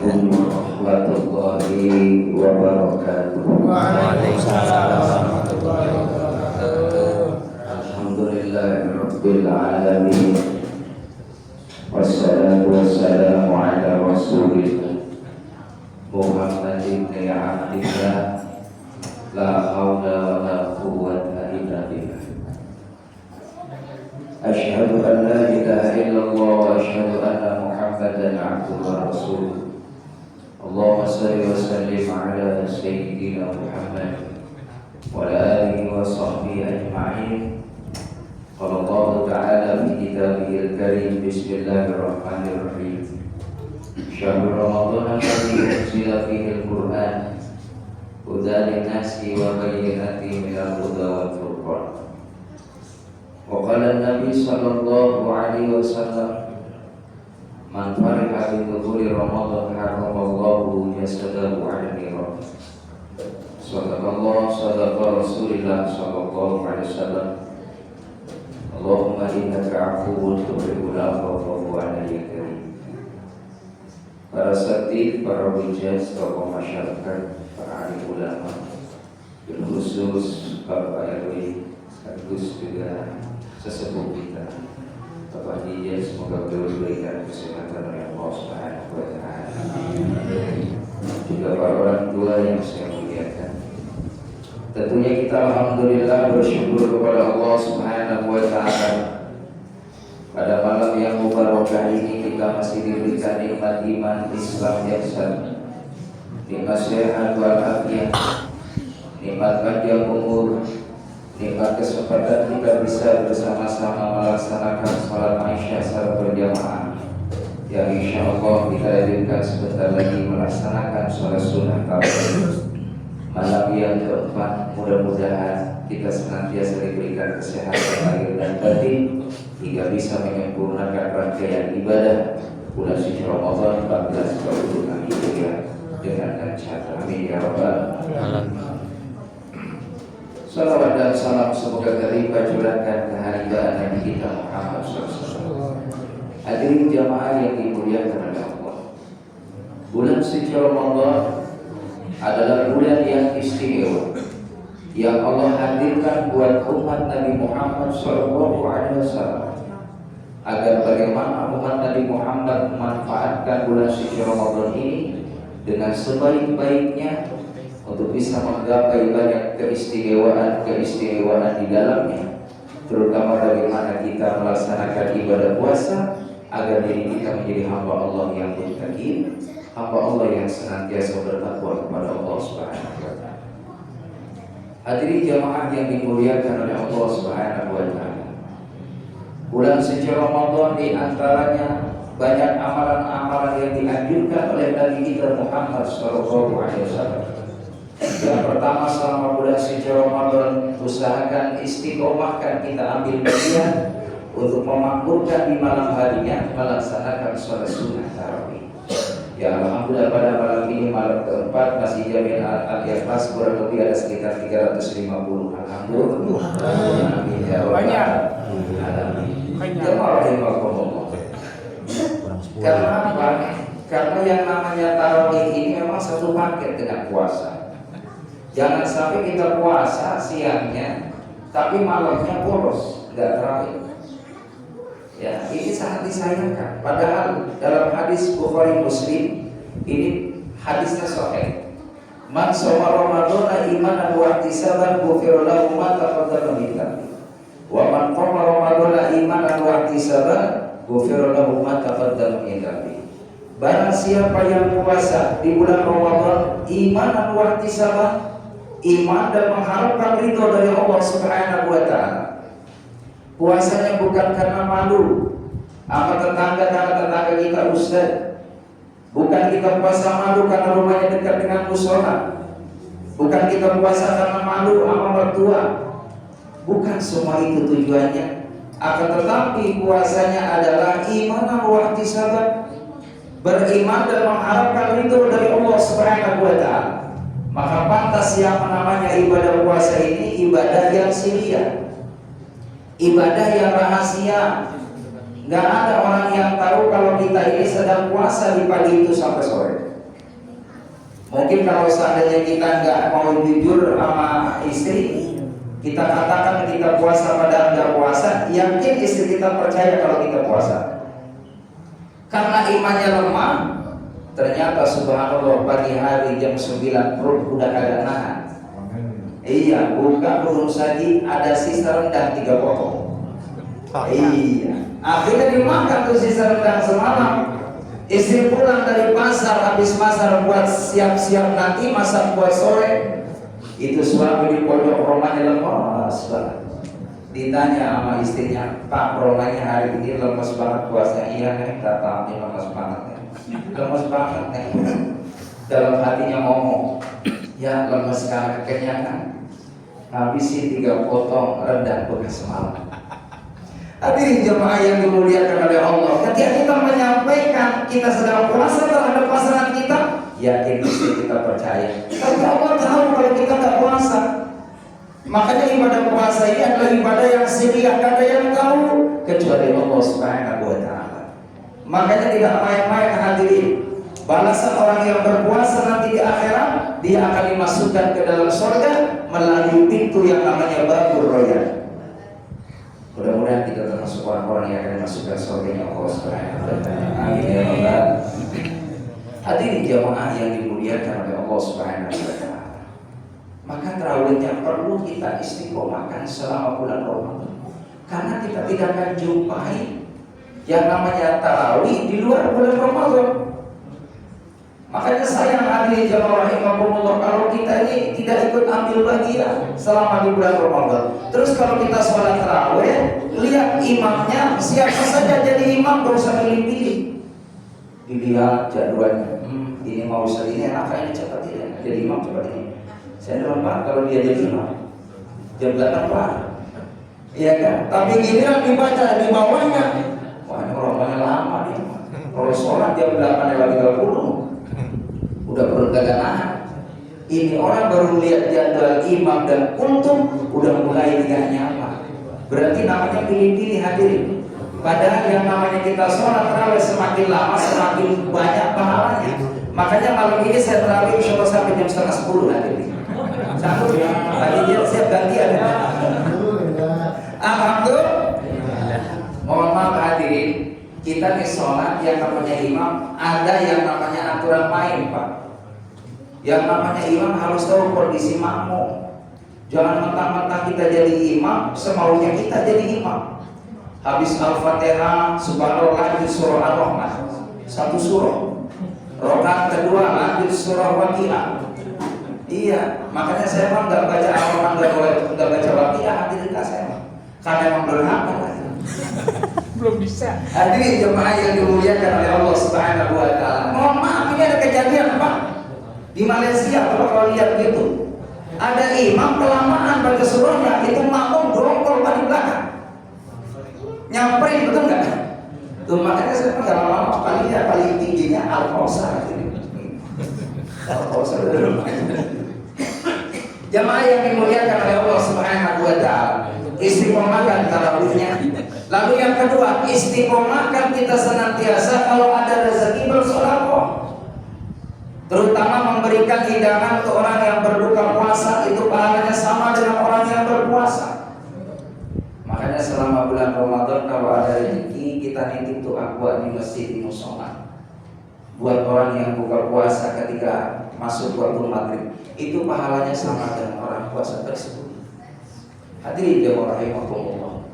Assalamualaikum warahmatullahi wabarakatuh. Waalaikumsalam warahmatullahi wabarakatuh. Alhamdulillahirabbil alamin. Wassalatu wassalamu ala rasulillah Muhammadin ya abdillah. La haula wa la quwwata illa billah. Asyhadu an la ilaha illallah wa asyhadu anna Muhammadan abduhu wa rasuluh. Allahumma salli wa sallim ala sayyidina Muhammad wa ala alihi wa sahbihi ajma'in. Qala Allah ta'ala fi kitabihil karim, bismillahirrahmanirrahim. Syahrul Ramadan alladzi unzila fihi al-Qur'an hudan lin-nasi wa bayyinatin minal huda wal furqan. Wa qala an-nabi sallallahu alaihi wasallam, man fariha bi dhuhuri Ramadan haramallahu jasadahu 'ala niran. Sadaqa Rasulullah sallallahu alaihi wasallam. Allahumma innaka 'afuwwun tuhibbul 'afwa fa'fu 'anna ya karim. Para sakti, para wijaz, tokoh masyarakat, para ahli ulama, berkhusus Bapak RW, sekaligus juga sesepuh kita Bapak Dijaz, semoga beliau diberikan kesehatan oleh Allah Subhanahu wa Ta'ala. Juga para orang tua yang saya muliakan. Tentunya kita alhamdulillah bersyukur kepada Allah Subhanahu wa Ta'ala. Pada malam yang mubarakah ini kita masih diberikan nikmat iman Islam yang satu, nikmat sehat walafiat, nikmat panjang umur, nikmat kesempatan kita bisa bersama-sama melaksanakan salat Aisyah secara berjamaah, yang insya Allah kita hadirkan sebentar lagi melaksanakan salat sunnah tarawih. Malam yang keempat, mudah-mudahan kita senantiasa diberikan kesehatan lahir dan batin hingga bisa menyempurnakan rangkaian ibadah bulan suci Ramadan 1426 Hijriah dengan lancar. Amin ya rabbal alamin. Salawat dan salam semoga terlimpah curahkan kehadiran Nabi kita Muhammad SAW. Hadirin jamaah yang dimuliakan oleh Allah, bulan suci Ramadan adalah bulan yang istimewa yang Allah hadirkan buat umat Nabi Muhammad SAW, agar bagaimana umat Nabi Muhammad memanfaatkan bulan suci Ramadan ini dengan sebaik-baiknya untuk bisa menggapai banyak keistimewaan di dalamnya, terutama bagaimana kita melaksanakan ibadah puasa agar diri kita menjadi hamba Allah yang muttaqin, hamba Allah yang senantiasa bertakwa kepada Allah Subhanahu wa Ta'ala. Hadirin jamaah yang dimuliakan oleh Allah Subhanahu wa Ta'ala, bulan suci Ramadan di antaranya banyak amalan-amalan yang dianjurkan oleh Nabi kita Muhammad sallallahu alaihi wasallam. Yang pertama, selama bulan suci Ramadan usahakan istiqomahkan kita ambil bagian untuk memakmurkan di malam harinya melaksanakan sholat sunnah tarawih. Ya alhamdulillah pada malam ini, malam keempat, masih Jamil Al-Ikhlas kurang lebih ada sekitar 350. Alhamdulillah. Amin ya rabbal alamin. Karena apa? Karena yang namanya tarawih ini memang satu paket dengan puasa. Jangan sampai kita puasa siangnya tapi malamnya bolos, nggak tarawih. Ya, ini sangat disayangkan. Padahal dalam hadis Bukhari Muslim ini hadisnya sahih. Man shoma Ramadhana imanan wa ihtisaban ghufira lahu ma taqaddama min dhanbi. Wa man qama Ramadhana imanan wa ihtisaban ghufira lahu ma taqaddama min dhanbi. Barang siapa yang puasa di bulan Ramadan imanan wa ihtisaban, iman dan mengharapkan ridho dari Allah Subhanahu wa Ta'ala. Puasanya bukan karena malu sama tetangga kita ustaz, bukan kita puasa malu karena rumahnya dekat dengan musola, bukan kita puasa karena malu sama mertua. Bukan semua itu tujuannya. Akan tetapi puasanya adalah iman wa ihtisaban, beriman dan mengharapkan ridho dari Allah Subhanahu wa Ta'ala. Maka pantas yang namanya ibadah puasa ini ibadah yang silia, ibadah yang rahasia. Gak ada orang yang tahu kalau kita ini sedang puasa di pagi itu sampai sore. Mungkin kalau seandainya kita nggak mau jujur sama istri, kita katakan kita puasa padahal nggak puasa, yakin istri kita percaya kalau kita puasa. Karena imannya lemah, ternyata subhanallah pagi hari jam 9 perut udah kagak nahan. Iya, buka belum saji ada sisa rendang 3 potong. Iya, akhirnya dimakan tuh sisa rendang semalam. Istri pulang dari pasar, habis pasar buat siap-siap nanti masak buat sore. Itu suami di pojok rumahnya lemas banget. Ditanya sama istrinya, Pak, rumahnya hari ini lemas banget puasa. Iya nih, kata Ami lemas banget nih. Lemas banget nih. Dalam hatinya ngomong, ya lemas karena kekenyangan. Habisi 3 potong rendang bekas semalam. Hadirin jemaah yang dimuliakan oleh Allah, ketika kita menyampaikan kita sedang puasa terhadap pasangan kita, yakin istri kita percaya. Tapi Allah tahu kalau kita nggak puasa. Makanya ibadah puasa ini adalah ibadah yang siriyah, ada yang tahu kecuali Allah Subhanahu wa Ta'ala. Makanya tidak main-main hadirin. Balasan orang yang berpuasa nanti di akhirat, dia akan dimasukkan ke dalam surga melalui pintu yang namanya Babur Royan. Mudah-mudahan kita termasuk orang-orang yang akan dimasukkan surganya Allah Subhanahu wa Ta'ala. Amin ya rabbal. Hadirin jamaah yang dimuliakan oleh Allah Subhanahu wa Ta'ala. Maka tarawihnya perlu kita istiqomahkan selama bulan Ramadan. Karena kita tidak akan jumpai yang namanya tarawih di luar bulan Ramadan. Makanya sayang hadirin jamaah rahimakumullah kalau kita ini tidak ikut ambil bagian selama di bulan Ramadan. Terus kalau kita sholat tarawih, lihat imamnya siapa saja jadi imam, gak usah pilih-pilih. Dilihat jadwalnya, ini mau usah ini enak ini cepat ya. Jadi imam cepat ini. Saya dalam banget kalau dia jadi imam. Jam 8 Pak. Iya kan? Tapi giliran dibaca di bawahnya, wah ini orangnya lama nih. Kalau sholat jam 8:30 udah perut kagak nahan. Ini orang baru lihat jadwal imam dan untung udah mulai tidak nyaman. Berarti namanya pilih-pilih hadirin. Padahal yang namanya kita sholat tarawih semakin lama semakin banyak pahalanya. Makanya malam ini saya tarawih insya Allah sampai jam 9:30 hadirin. Satu ya, tadi dia siap gantian. Alhamdulillah. Mohon maaf hadirin, kita nih sholat yang namanya imam ada yang namanya aturan main Pak. Yang namanya imam harus tahu kondisi makmum. Jangan mentang-mentang kita jadi imam, semaunya kita jadi imam. Habis Al-Fatihah, subhanallah lanjut surah Ar-Rahman, 1 surah. Rakaat kedua lanjut surah Waqiah. Iya, makanya saya memang nggak baca Al-Rahman, nggak baca Waqiah, hadirin saya. Karena memang belum hafal. Belum bisa. Hadirin jemaah yang dimuliakan oleh Allah Subhanahu wa Ta'ala. Mohon maaf, ini ada kejadian Pak. Di Malaysia kalau lihat gitu, ada imam kelamaan baca surahnya, itu makmum dorongkol di belakang, nyamperin, betul nggak? Tuh makanya saya nggak lama-lama paling tingginya Al-Kausar. Al-Kausar jamaah yang dimuliakan oleh Allah Subhanahu wa Ta'ala, istiqomahkan tarawihnya. Lalu yang kedua, istiqomahkan kita senantiasa kalau ada rezeki bersedekah. Terutama memberikan hidangan ke orang yang berbuka puasa, itu pahalanya sama dengan orang yang berpuasa. Makanya selama bulan Ramadan kalau ada rezeki kita nitip tuh aqua di masjid di musola. Buat orang yang buka puasa ketika masuk waktu maghrib, itu pahalanya sama dengan orang puasa tersebut. Hadirin jemaah rahimakumullah.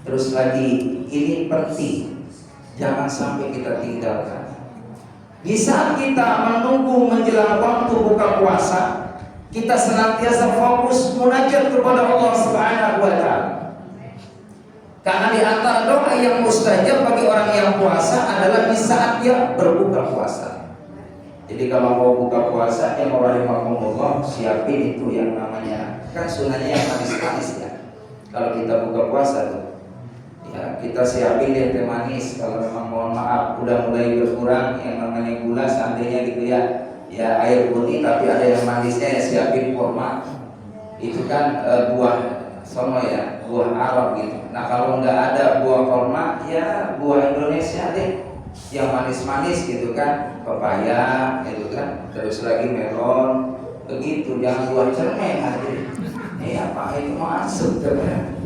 Terus lagi ini penting, jangan sampai kita tinggalkan. Di saat kita menunggu menjelang waktu buka puasa, kita senantiasa fokus munajat kepada Allah Subhanahu wa Ta'ala. Karena di antara doa yang mustajab bagi orang yang puasa adalah di saat dia berbuka puasa. Jadi kalau mau buka puasa, yang rahimahumullah siapin itu yang namanya, kan sunahnya yang manis-manis ya. Kalau kita buka puasa tuh, ya kita siapin deh teh manis. Kalau memang mohon maaf udah mulai berkurang yang namanya gula seandainya gitu ya, ya air putih tapi ada yang manisnya ya siapin kurma. Itu kan buah sono ya, buah Arab gitu. Nah kalau nggak ada buah kurma ya buah Indonesia deh, yang manis-manis gitu kan, pepaya gitu kan, terus lagi melon, begitu. Jangan buat cermin hadirin. Apa itu masuk teman?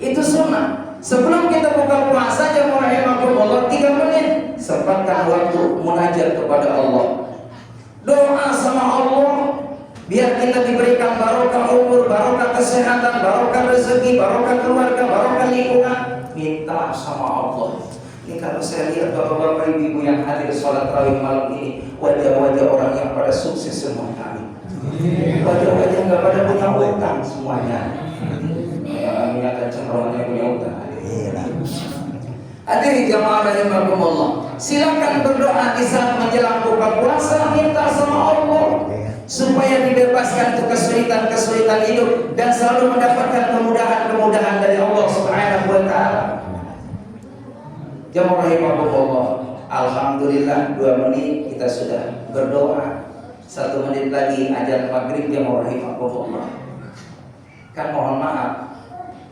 Itu sunnah. Sebelum kita buka puasa jamaah rahimakumullah 3 menit sempatkan waktu munajat kepada Allah. Doa sama Allah biar kita diberikan barokah umur, barokah kesehatan, barokah rezeki, barokah keluarga, barokah lingkungan. Minta sama Allah. Ini kalau saya lihat bapak-bapak ibu yang hadir sholat tarawih malam ini, wajah-wajah orang yang pada sukses semua kami. Wajah-wajah nggak pada punya utang semuanya. Ya, ini akan cenderungnya punya utang. Hadirin jamaah rahimakumullah, silakan berdoa di saat menjelang buka puasa, minta sama Allah supaya dibebaskan untuk kesulitan-kesulitan hidup dan selalu mendapatkan kemudahan-kemudahan dari Allah Subhanahu wa taala. Jamaah rahimakumullah, alhamdulillah 2 menit kita sudah berdoa. 1 menit lagi azan maghrib. Jamaah rahimakumullah. Kan mohon maaf,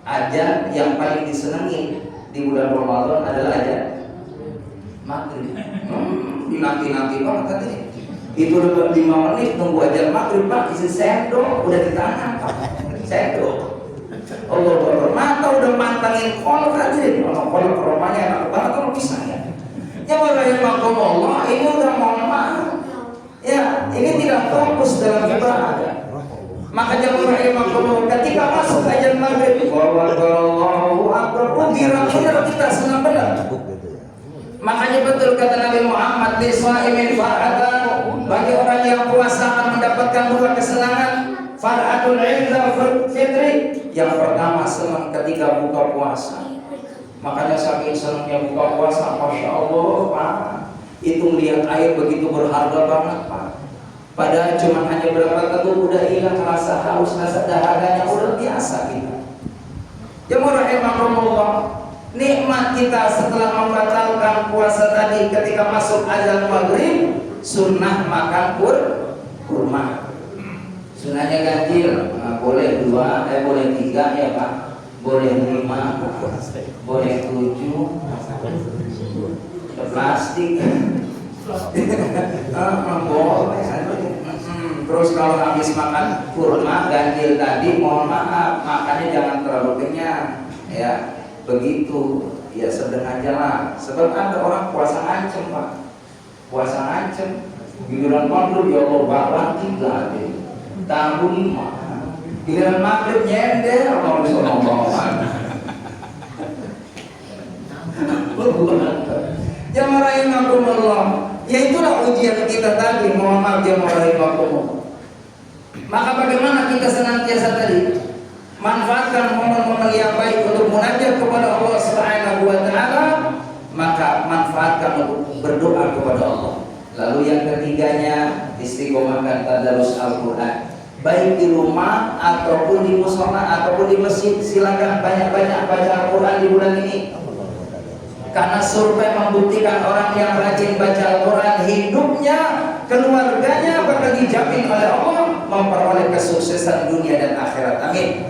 azan yang paling disenangi di bulan Ramadan adalah azan maghrib. Nanti banget katanya. Itu udah 5 menit tunggu azan maghrib, Pak, isi sendok udah di tangan, Pak. Sendok. Allah mata udah mantangin kolak aja. Kalau kolak rumahnya enak banget kalau bisa ya. Jamaah rahimakumullah, ini udah mohon maaf. Ya, ini tidak fokus dalam ibadah. Maka jamaah rahimakumullah, ketika masuk azan maghrib, Allahu akbar, kira-kira kita senang benar. Makanya betul kata Nabi Muhammad, "Lisaimin far'atan", bagi orang yang puasa akan mendapatkan 2 kesenangan. Far'atul 'inda fitri, yang pertama senang ketika buka puasa. Makanya saking senangnya buka puasa, masya Allah Pak, itu lihat air begitu berharga banget Pak. Padahal cuma hanya berapa teguh udah hilang rasa haus, rasa dahaganya udah biasa kita. Jamaah rahimakumullah, nikmat kita setelah membatalkan puasa tadi ketika masuk azan maghrib, sunnah makan kurma. Sunnahnya ganjil, boleh 2, boleh 3 ya Pak, boleh 5, boleh 7, plastik, boleh. Terus kalau habis makan kurma ganjil tadi, mohon maaf, makannya jangan terlalu kenyang, ya. Begitu, ya sedang aja lah. Sebab ada orang puasa ngancem Pak, puasa ngancem, giliran maghrib ya Allah bakwan 3 deh, tahu 5, giliran maghrib nyender, Allah bisa ngomong. Jamaah rahimakumullah, ya itulah ujian kita tadi, mohon maaf jamaah rahimakumullah. Maka bagaimana kita senantiasa tadi manfaatkan momen-momen yang baik untuk munajat kepada Allah Subhanahu wa taala, maka manfaatkan untuk berdoa kepada Allah. Lalu yang ketiganya, istiqomahkan tadarus Al-Qur'an. Baik di rumah ataupun di mushola ataupun di masjid, silakan banyak-banyak baca Al-Qur'an di bulan ini. Karena survei membuktikan orang yang rajin baca Al-Quran, hidupnya, keluarganya bakal dijamin oleh Allah memperoleh kesuksesan dunia dan akhirat. Amin.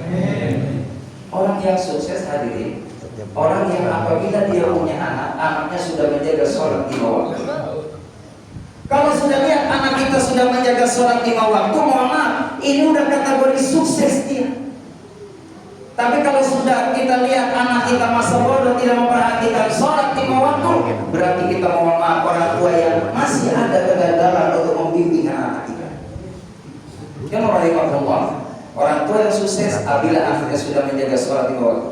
Orang yang sukses hadirin, orang yang apabila dia punya anak, anaknya sudah menjaga sholat 5 waktu. Kalau sudah lihat anak kita sudah menjaga sholat 5 waktu, mohon maaf, ini udah kategori sukses dia. Tapi kalau sudah kita lihat anak kita masa bodoh, tidak memperhatikan sholat 5 waktu, berarti kita mohon maaf orang tua yang masih ada kegagalan untuk membimbing anak kita. Yang rahimahullah, orang tua yang sukses apabila akhirnya sudah menjaga sholat 5 waktu.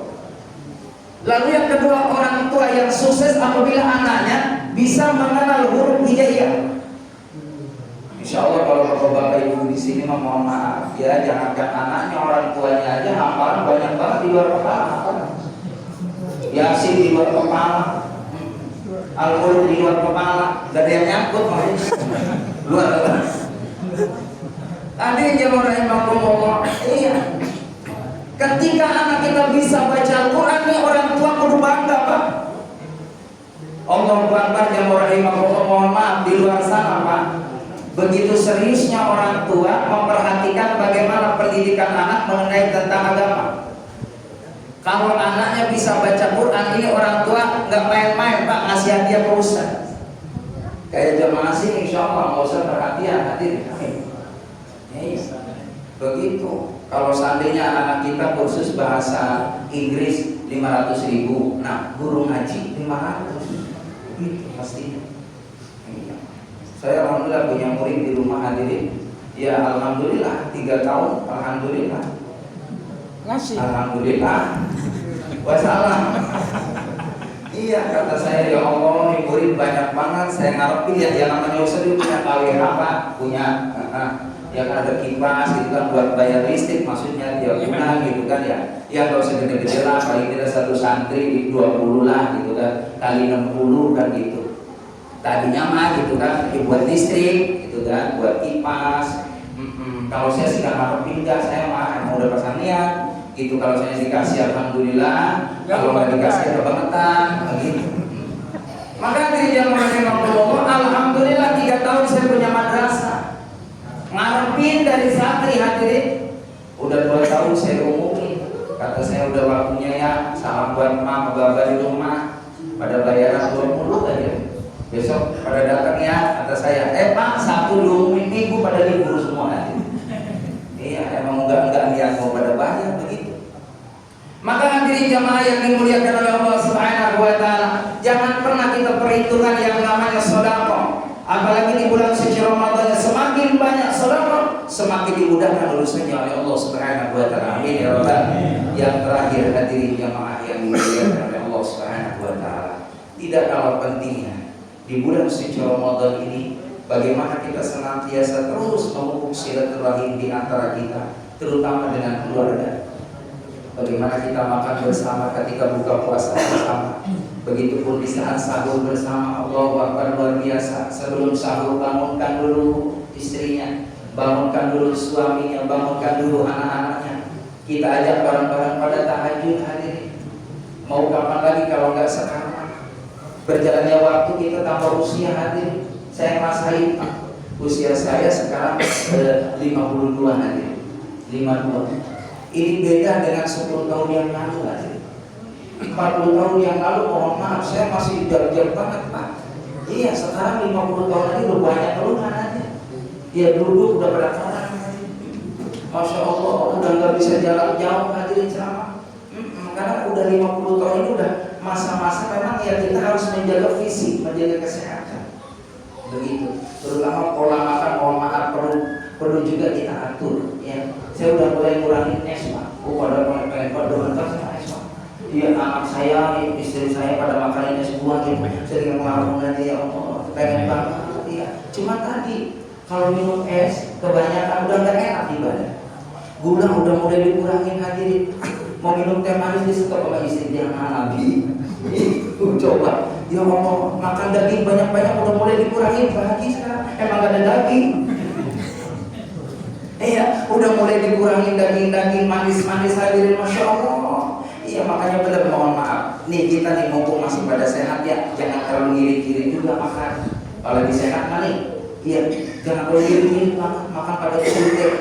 Lalu yang kedua, orang tua yang sukses apabila anaknya bisa mengenal huruf hijaiyah. Insya Allah kalau bapak-bapak ibu di sini mohon maaf ya, jangankan anaknya, orang tuanya aja hafalan banyak banget di luar kepala. Yasin di luar kepala, Al-Qur'an di luar kepala, gak ada yang nyangkut luar kepala. Tadi jamaah rahimakumullah, iya. Ketika anak kita bisa baca Al-Quran, nih orang tua kudu bangga Pak. Allah Akbar jamaah rahimakumullah, mohon maaf di luar sana Pak. Begitu seriusnya orang tua memperhatikan bagaimana pendidikan anak mengenai tentang agama. Kalau anaknya bisa baca Quran, ini orang tua nggak main-main Pak, ngasih hadiah ke Ustaz. Kayak jamaah sini, insya Allah nggak usah perhatian, hadirin. Begitu. Kalau seandainya anak kita kursus bahasa Inggris 500.000, nah guru ngaji 500, itu pastinya. Saya alhamdulillah punya murid di rumah hadirin. Ya alhamdulillah 3 tahun, alhamdulillah. Ngasih. Alhamdulillah. Wassalam. Iya kata saya, ya Allah nih murid banyak banget. Saya ngarepin ya yang namanya Ustaz itu punya KWH Pak, punya ya kan ada kipas gitu kan buat bayar listrik, maksudnya dia guna gitu kan ya. Ya kalau segede-gede lah, paling tidak satu santri 20 lah gitu kan, kali 60 kan gitu. Tadinya mah gitu kan buat listrik gitu kan, buat kipas. Kalau saya sih nggak ngarepin, saya mah emang udah pasang niat gitu. Kalau saya dikasih alhamdulillah, kalau nggak dikasih kebangetan gitu. Maka dari jamaah alhamdulillah 3 tahun saya punya madrasah. Ngarepin dari santri hadirin, udah 2 tahun saya umumin. Kata saya udah waktunya ya, salam buat emak, baba di rumah, pada bayaran 20 aja. Besok pada datang ya, kata saya, Pak Sabtu Minggu pada libur semua aja. Iya, emang enggak niat mau pada bayar begitu. Maka hadirin jamaah yang dimuliakan oleh Allah Subhanahu wa taala, jangan pernah kita perhitungkan yang namanya sedekah. Apalagi di bulan suci Ramadan, semakin banyak sedekah, semakin dimudahkan urusannya oleh Allah Subhanahu wa taala. Amin ya rabbal alamin. Yang terakhir hadirin jamaah yang dimuliakan oleh Allah Subhanahu wa taala, tidak kalah pentingnya di bulan suci Ramadan ini bagaimana kita senantiasa terus memupuk silaturahim di antara kita, terutama dengan keluarga. Bagaimana kita makan bersama ketika buka puasa bersama. Begitupun di saat sahur bersama. Allahu Akbar, luar biasa. Sebelum sahur bangunkan dulu istrinya, bangunkan dulu suaminya, bangunkan dulu anak-anaknya. Kita ajak bareng-bareng pada tahajud hadirin. Mau kapan lagi kalau nggak sekarang? Berjalannya waktu kita tambah usia hadirin. Saya ngerasain usia saya sekarang 52 hadirin. 52. Ini beda dengan 10 tahun yang lalu hadirin. 40 tahun yang lalu mohon maaf saya masih jauh-jauh banget Pak. Iya sekarang 50 tahun lagi udah banyak keluhan aja. Dia duduk udah berapa orang hadirin. Masya Allah udah nggak bisa jalan jauh hadirin ceramah. Karena udah 50 tahun ini udah masa-masa memang ya kita harus menjaga fisik, menjaga kesehatan. Begitu. Terutama pola makan mohon maaf perlu juga kita atur ya. Saya udah mulai ngurangin es Pak. Pada pengen berdoa sama es Pak. Iya anak saya, istri saya pada makanin es buah gitu. Sering ngelarang nanti ya Allah, pengen banget. Iya. Cuma tadi kalau minum es kebanyakan udah nggak enak di badan. Gula udah mulai dikurangin hadirin. Mau minum teh manis di stop sama istri jangan Nabi. Coba, ya Allah makan daging banyak-banyak udah mulai dikurangin Pak Haji sekarang. Emang gak ada daging. Iya, udah mulai dikurangin daging-daging manis-manis hadirin, masya Allah. Iya makanya benar mohon maaf. Nih kita nih mumpung masih pada sehat ya, jangan terlalu ngiri-ngiri juga makan. Kalau lagi sehat nih, iya jangan terlalu ngiri-ngiri makan pada 7 teh.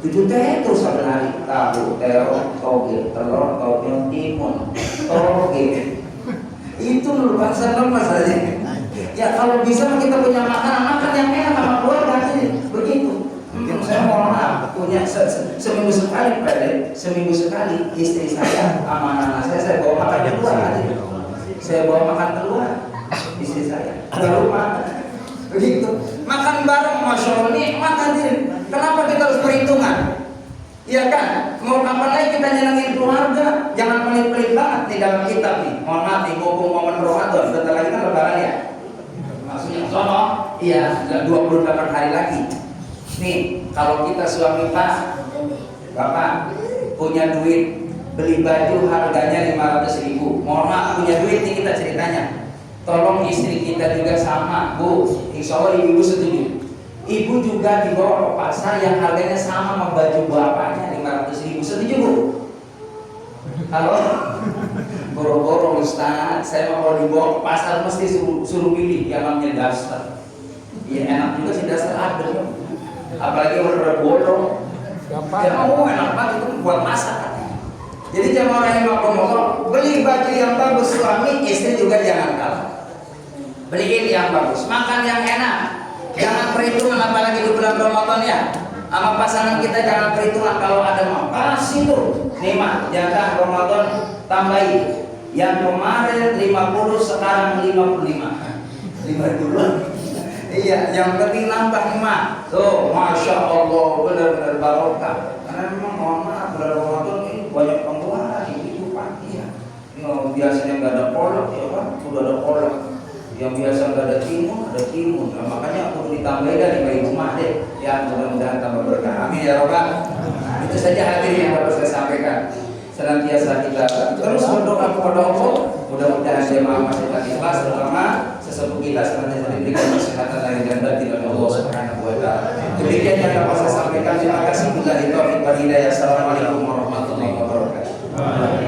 7 teh terus saben hari, tahu, terong, toge, telur, toge, timun, toge. Itu merupakan lemas saja. Ya kalau bisa kita punya makanan yang enak sama keluarga ini, begitu. Saya mohon maaf punya seminggu sekali Pak, seminggu sekali istri saya sama anak saya bawa makan keluar aja. Saya bawa makan keluar istri saya baru makan begitu makan bareng masya Allah nikmat hadirin. Kenapa kita harus perhitungan? Iya kan? Mau kapan lagi kita nyenengin keluarga? Jangan pelit-pelit banget di dalam kitab nih. Mohon maaf nih mumpung momen Ramadan sebentar lagi kan lebaran ya. Maksudnya sono iya 28 hari lagi. Nih, kalau kita suami Pak, Bapak punya duit beli baju harganya 500.000. Mohon maaf punya duit nih kita ceritanya. Tolong istri kita juga sama, Bu. Insya Allah ibu setuju. Ibu juga dibawa ke pasar yang harganya sama sama baju bapaknya 500.000. Setuju Bu? Halo? Boro-boro Ustaz, saya mau dibawa ke pasar mesti suruh pilih yang namanya daster. Ya enak juga sih daster ada. Apalagi udah bolong. Ya mau enak banget itu buat masak. Jadi jamaah rahimakumullah, beli baju yang bagus suami istri juga jangan kalah. Beliin yang bagus, makan yang enak. Jangan perhitungan apalagi di bulan Ramadan ya. Sama pasangan kita jangan perhitungan kalau ada mau. Kasih tuh. Nih mah, jatah Ramadan tambahin. Yang kemarin 50 sekarang 55. 52. Iya, yang penting nambah nih mah. Tuh, masya Allah benar-benar barokah. Karena memang mohon maaf bulan Ramadan ini banyak pengeluaran itu pasti ya. Biasanya nggak ada kolak ya kan, udah ada kolak. Yang biasa nggak ada timun, ada timun. Nah, makanya perlu ditambahin dari bayi rumah deh. Ya mudah-mudahan tambah berkah. Amin ya robbal. Itu saja hadirin yang dapat saya sampaikan. Senantiasa kita terus berdoa kepada Allah. Mudah-mudahan jemaah masih ikhlas, terutama sesepuh kita senantiasa diberikan kesehatan lahir dan batin oleh Allah Subhanahu wa taala. Demikian yang dapat saya sampaikan. Terima kasih. Assalamualaikum warahmatullahi wabarakatuh.